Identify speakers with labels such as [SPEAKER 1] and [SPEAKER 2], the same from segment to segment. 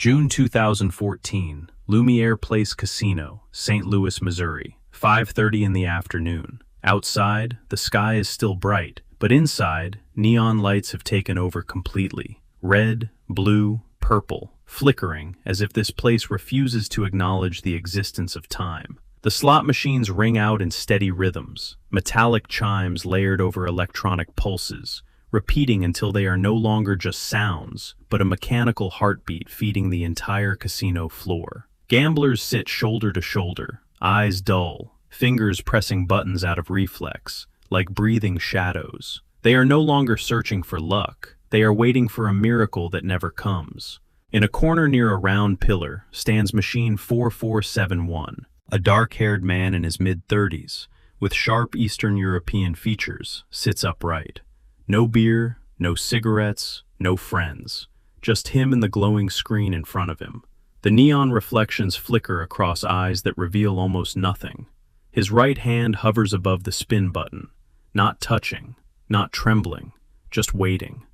[SPEAKER 1] June 2014, Lumiere Place Casino, St. Louis, Missouri, 5:30 in the afternoon. Outside, the sky is still bright, but inside, neon lights have taken over completely. Red, blue, purple, flickering as if this place refuses to acknowledge the existence of time. The slot machines ring out in steady rhythms, metallic chimes layered over electronic pulses, repeating until they are no longer just sounds, but a mechanical heartbeat feeding the entire casino floor. Gamblers sit shoulder to shoulder, eyes dull, fingers pressing buttons out of reflex, like breathing shadows. They are no longer searching for luck. They are waiting for a miracle that never comes. In a corner near a round pillar stands machine 4471. A dark-haired man in his mid-30s, with sharp Eastern European features, sits upright. No beer, no cigarettes, no friends. Just him and the glowing screen in front of him. The neon reflections flicker across eyes that reveal almost nothing. His right hand hovers above the spin button, not touching, not trembling, just waiting.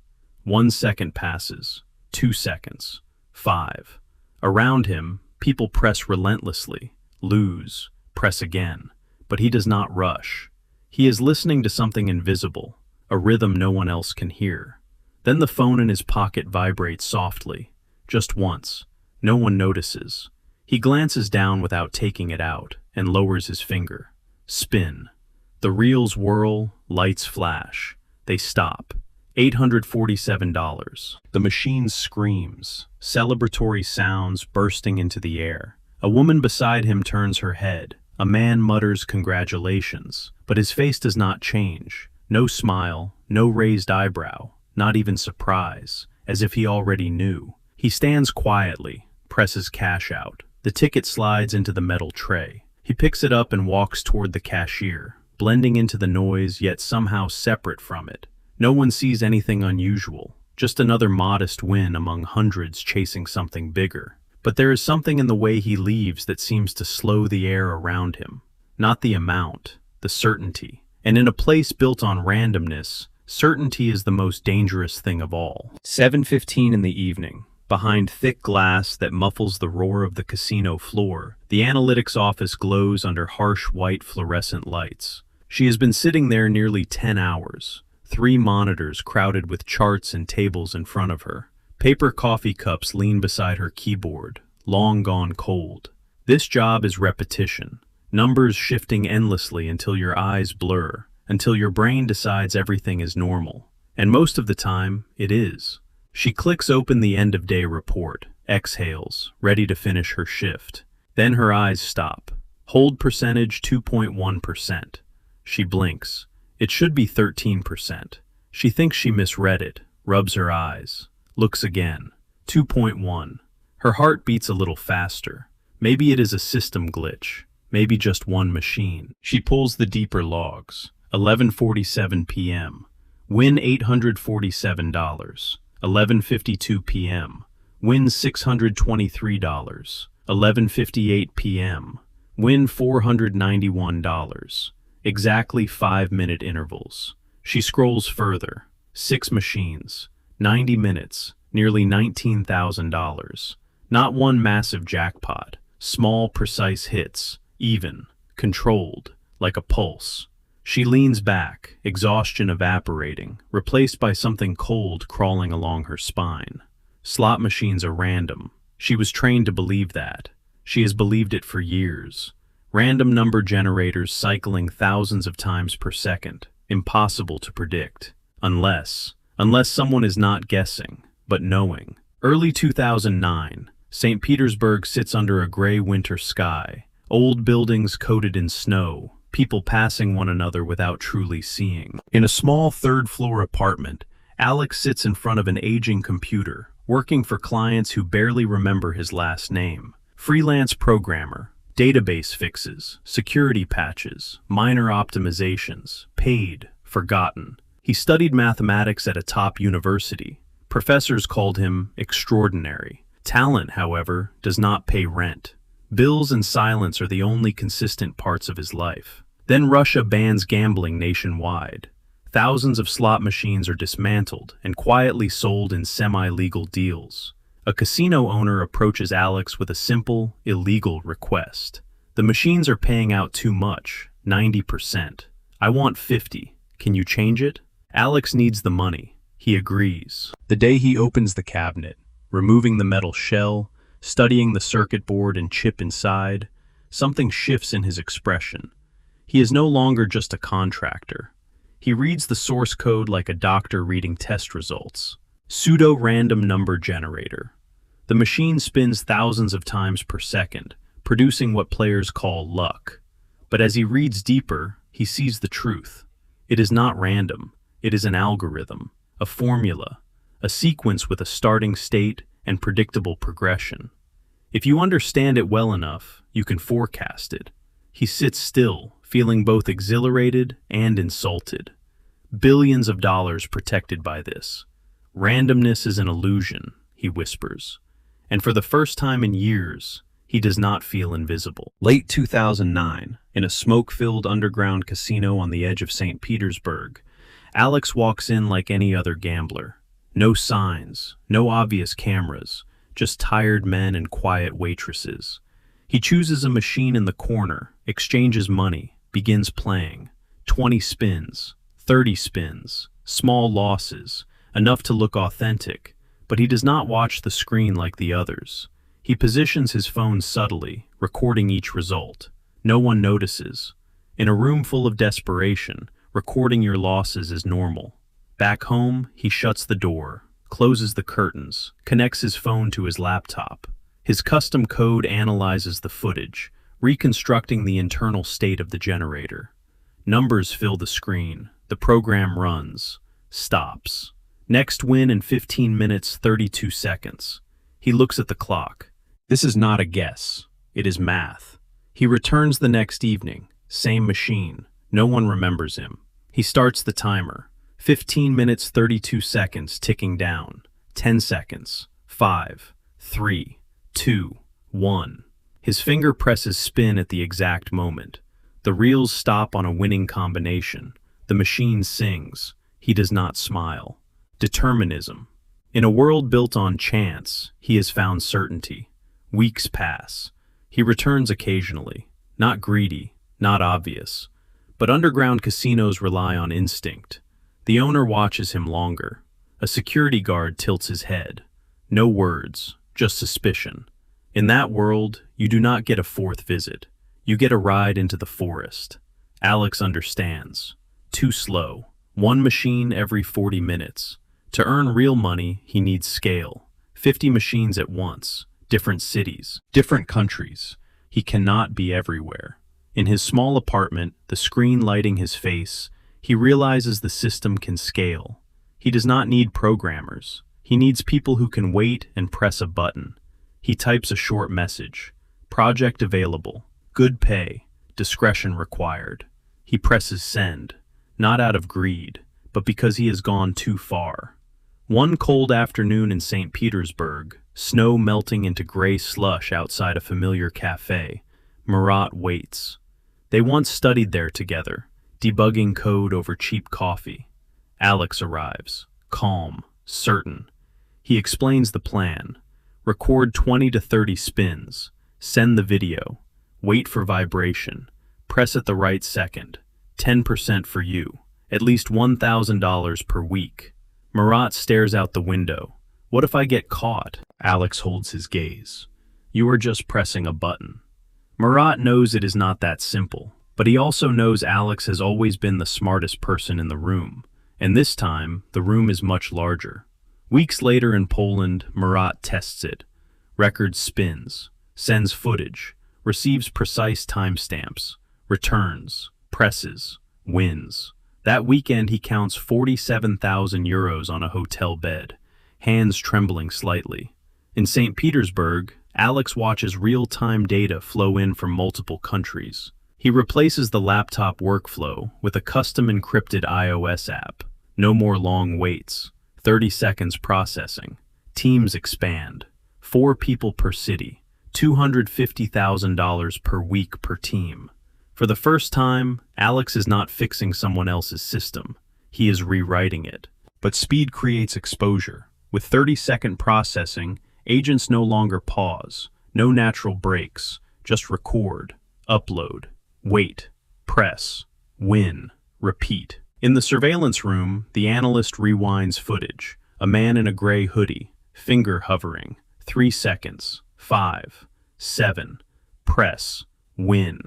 [SPEAKER 1] 1 second passes, 2 seconds, 5. Around him, people press relentlessly. Lose, press again, but he does not rush. He is listening to something invisible, a rhythm no one else can hear. Then the phone in his pocket vibrates softly, just once. No one notices. He glances down without taking it out and lowers his finger. Spin. The reels whirl, lights flash. They stop. $847. The machine screams, celebratory sounds bursting into the air. A woman beside him turns her head. A man mutters congratulations, but his face does not change. No smile, no raised eyebrow, not even surprise, as if he already knew. He stands quietly, presses cash out. The ticket slides into the metal tray. He picks it up and walks toward the cashier, blending into the noise yet somehow separate from it. No one sees anything unusual, just another modest win among hundreds chasing something bigger. But there is something in the way he leaves that seems to slow the air around him. Not the amount, the certainty. And in a place built on randomness, certainty is the most dangerous thing of all. 7:15 in the evening. Behind thick glass that muffles the roar of the casino floor, the analytics office glows under harsh white fluorescent lights. She has been sitting there nearly 10 hours. 3 monitors crowded with charts and tables in front of her. Paper coffee cups lean beside her keyboard, long gone cold. This job is repetition, numbers shifting endlessly until your eyes blur, until your brain decides everything is normal. And most of the time, it is. She clicks open the end-of-day report, exhales, ready to finish her shift. Then her eyes stop. Hold percentage 2.1%. She blinks. It should be 13%. She thinks she misread it, rubs her eyes. Looks again. 2.1. Her heart beats a little faster. Maybe it is a system glitch. Maybe just one machine. She pulls the deeper logs. 11:47 p.m. Win $847. 11:52 p.m. Win $623. 11:58 p.m. Win $491. Exactly 5-minute intervals. She scrolls further. 6 machines. 90 minutes, nearly $19,000. Not one massive jackpot, small, precise hits, even, controlled, like a pulse. She leans back, exhaustion evaporating, replaced by something cold crawling along her spine. Slot machines are random. She was trained to believe that. She has believed it for years. Random number generators cycling thousands of times per second. Impossible to predict. Unless someone is not guessing, but knowing. Early 2009, St. Petersburg sits under a gray winter sky. Old buildings coated in snow, people passing one another without truly seeing. In a small third-floor apartment, Alex sits in front of an aging computer, working for clients who barely remember his last name. Freelance programmer, database fixes, security patches, minor optimizations, paid, forgotten. He studied mathematics at a top university. Professors called him extraordinary. Talent, however, does not pay rent. Bills and silence are the only consistent parts of his life. Then Russia bans gambling nationwide. Thousands of slot machines are dismantled and quietly sold in semi-legal deals. A casino owner approaches Alex with a simple, illegal request. The machines are paying out too much, 90%. I want 50. Can you change it? Alex needs the money. He agrees. The day he opens the cabinet, removing the metal shell, studying the circuit board and chip inside, something shifts in his expression. He is no longer just a contractor. He reads the source code like a doctor reading test results. Pseudo-random number generator. The machine spins thousands of times per second, producing what players call luck. But as he reads deeper, he sees the truth. It is not random. It is an algorithm, a formula, a sequence with a starting state and predictable progression. If you understand it well enough, you can forecast it. He sits still, feeling both exhilarated and insulted. Billions of dollars protected by this. Randomness is an illusion, he whispers. And for the first time in years, he does not feel invisible. Late 2009, in a smoke-filled underground casino on the edge of St. Petersburg, Alex walks in like any other gambler. No signs, no obvious cameras, just tired men and quiet waitresses. He chooses a machine in the corner, exchanges money, begins playing. 20 spins, 30 spins, small losses, enough to look authentic, but he does not watch the screen like the others. He positions his phone subtly, recording each result. No one notices. In a room full of desperation, recording your losses is normal. Back home, he shuts the door, closes the curtains, connects his phone to his laptop. His custom code analyzes the footage, reconstructing the internal state of the generator. Numbers fill the screen. The program runs, stops. Next win in 15 minutes, 32 seconds. He looks at the clock. This is not a guess. It is math. He returns the next evening. Same machine. No one remembers him. He starts the timer. 15 minutes, 32 seconds, ticking down. 10 seconds. 5, 3, 2, 1. His finger presses spin at the exact moment. The reels stop on a winning combination. The machine sings. He does not smile. Determinism. In a world built on chance, he has found certainty. Weeks pass. He returns occasionally. Not greedy, not obvious. But underground casinos rely on instinct. The owner watches him longer. A security guard tilts his head. No words, just suspicion. In that world, you do not get a fourth visit. You get a ride into the forest. Alex understands. Too slow. One machine every 40 minutes. To earn real money, he needs scale. 50 machines at once. Different cities. Different countries. He cannot be everywhere. In his small apartment, the screen lighting his face, he realizes the system can scale. He does not need programmers. He needs people who can wait and press a button. He types a short message. Project available. Good pay. Discretion required. He presses send. Not out of greed, but because he has gone too far. One cold afternoon in St. Petersburg, snow melting into gray slush outside a familiar cafe, Murat waits. They once studied there together, debugging code over cheap coffee. Alex arrives, calm, certain. He explains the plan. Record 20 to 30 spins. Send the video. Wait for vibration. Press at the right second. 10% for you. At least $1,000 per week. Murat stares out the window. What if I get caught? Alex holds his gaze. You are just pressing a button. Murat knows it is not that simple, but he also knows Alex has always been the smartest person in the room, and this time, the room is much larger. Weeks later in Poland, Murat tests it. Record spins, sends footage, receives precise timestamps, returns, presses, wins. That weekend he counts 47,000 euros on a hotel bed, hands trembling slightly. In St. Petersburg, Alex watches real-time data flow in from multiple countries. He replaces the laptop workflow with a custom encrypted iOS app. No more long waits. 30 seconds processing. Teams expand. 4 people per city. $250,000 per week per team. For the first time, Alex is not fixing someone else's system. He is rewriting it. But speed creates exposure. With 30-second processing, Agents no longer pause, no natural breaks, just record, upload, wait, press, win, repeat. In the surveillance room, the analyst rewinds footage. A man in a gray hoodie, finger hovering, 3 seconds, 5, 7, press, win.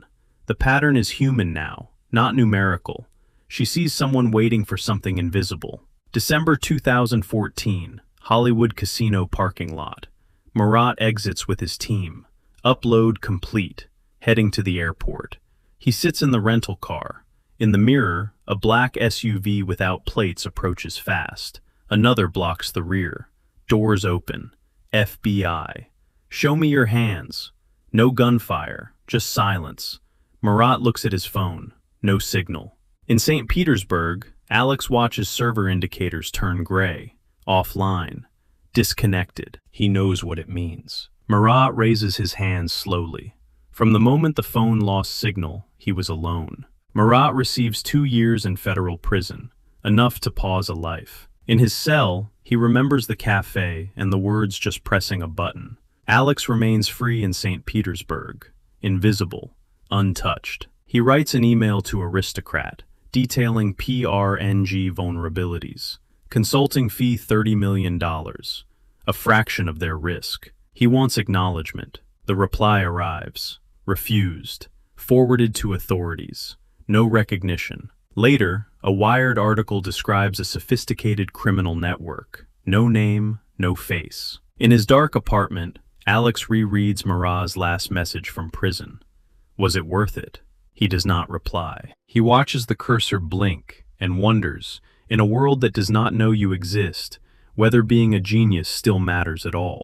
[SPEAKER 1] The pattern is human now, not numerical. She sees someone waiting for something invisible. December 2014, Hollywood casino parking lot. Murat exits with his team. Upload complete, heading to the airport. He sits in the rental car. In the mirror, a black SUV without plates approaches fast. Another blocks the rear. Doors open. FBI. Show me your hands. No gunfire, just silence. Murat looks at his phone. No signal. In St. Petersburg, Alex watches server indicators turn gray. Offline. Disconnected. He knows what it means. Murat raises his hands slowly. From the moment the phone lost signal, he was alone. Murat receives 2 years in federal prison, enough to pause a life. In his cell, he remembers the cafe and the words just pressing a button. Alex remains free in St. Petersburg, invisible, untouched. He writes an email to Aristocrat, detailing PRNG vulnerabilities. Consulting fee $30 million, a fraction of their risk. He wants acknowledgement. The reply arrives. Refused. Forwarded to authorities. No recognition. Later, a Wired article describes a sophisticated criminal network. No name, no face. In his dark apartment, Alex rereads Murat's last message from prison. Was it worth it? He does not reply. He watches the cursor blink and wonders, in a world that does not know you exist, whether being a genius still matters at all.